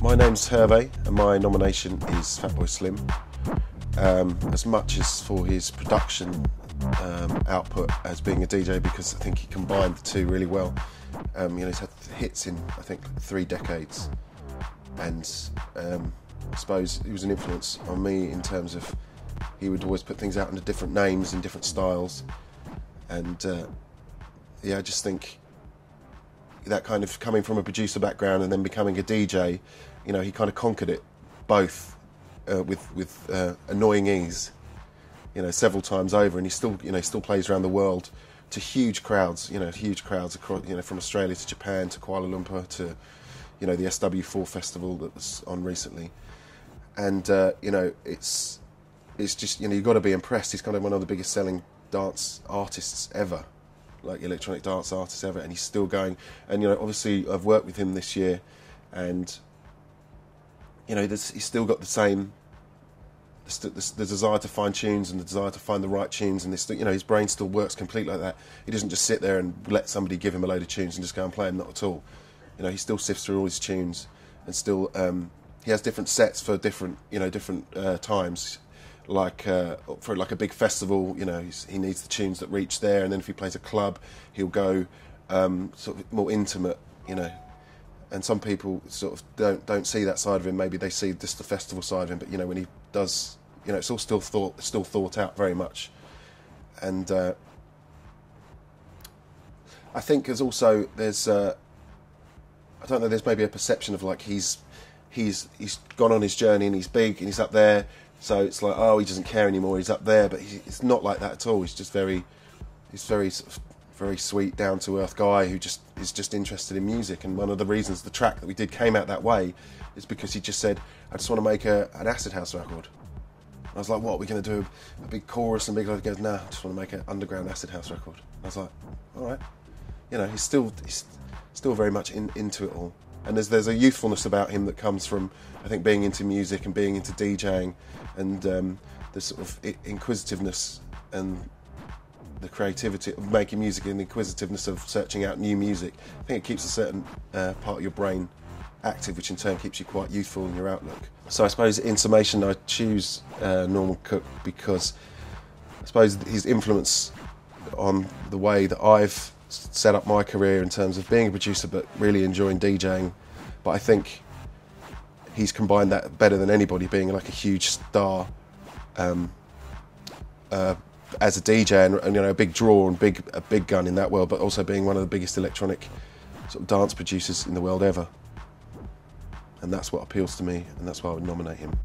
My name's Herve and my nomination is Fatboy Slim. As much as for his production output as being a DJ, because I think he combined the two really well. He's had hits in, I think, 3 decades, and I suppose he was an influence on me in terms of he would always put things out under different names and different styles, and I just think that kind of coming from a producer background and then becoming a DJ, he kind of conquered it both with annoying ease, several times over, and he still plays around the world to huge crowds, across, from Australia to Japan to Kuala Lumpur to, the SW4 festival that was on recently, and it's just you've got to be impressed. He's kind of one of the biggest selling dance artists ever, like electronic dance artists ever, and he's still going. And obviously I've worked with him this year, and he's still got the same the desire to find tunes and the desire to find the right tunes, and his brain still works completely like that. He doesn't just sit there and let somebody give him a load of tunes and just go and play them. Not at all. He still sifts through all his tunes, and still he has different sets for different times. Like for like a big festival, he needs the tunes that reach there, and then if he plays a club, he'll go sort of more intimate, And some people sort of don't see that side of him. Maybe they see just the festival side of him, but when he does, it's all still thought out very much. And I think there's I don't know, there's maybe a perception of like he's gone on his journey and he's big and he's up there. So it's like, oh, he doesn't care anymore. He's up there, but it's not like that at all. He's very sort of very sweet, down to earth guy who is just interested in music. And one of the reasons the track that we did came out that way is because he just said, I just want to make an acid house record. I was like, what? We're going to do a big chorus and big. He goes, nah, I just want to make an underground acid house record. I was like, all right. He's still very much into it all. And there's a youthfulness about him that comes from, I think, being into music and being into DJing, and the sort of inquisitiveness and the creativity of making music and the inquisitiveness of searching out new music. I think it keeps a certain part of your brain active, which in turn keeps you quite youthful in your outlook. So I suppose in summation I choose Norman Cook because I suppose his influence on the way that I've set up my career in terms of being a producer but really enjoying DJing, but I think he's combined that better than anybody, being like a huge star as a DJ and a big draw and a big gun in that world, but also being one of the biggest electronic sort of dance producers in the world ever. And that's what appeals to me, and that's why I would nominate him.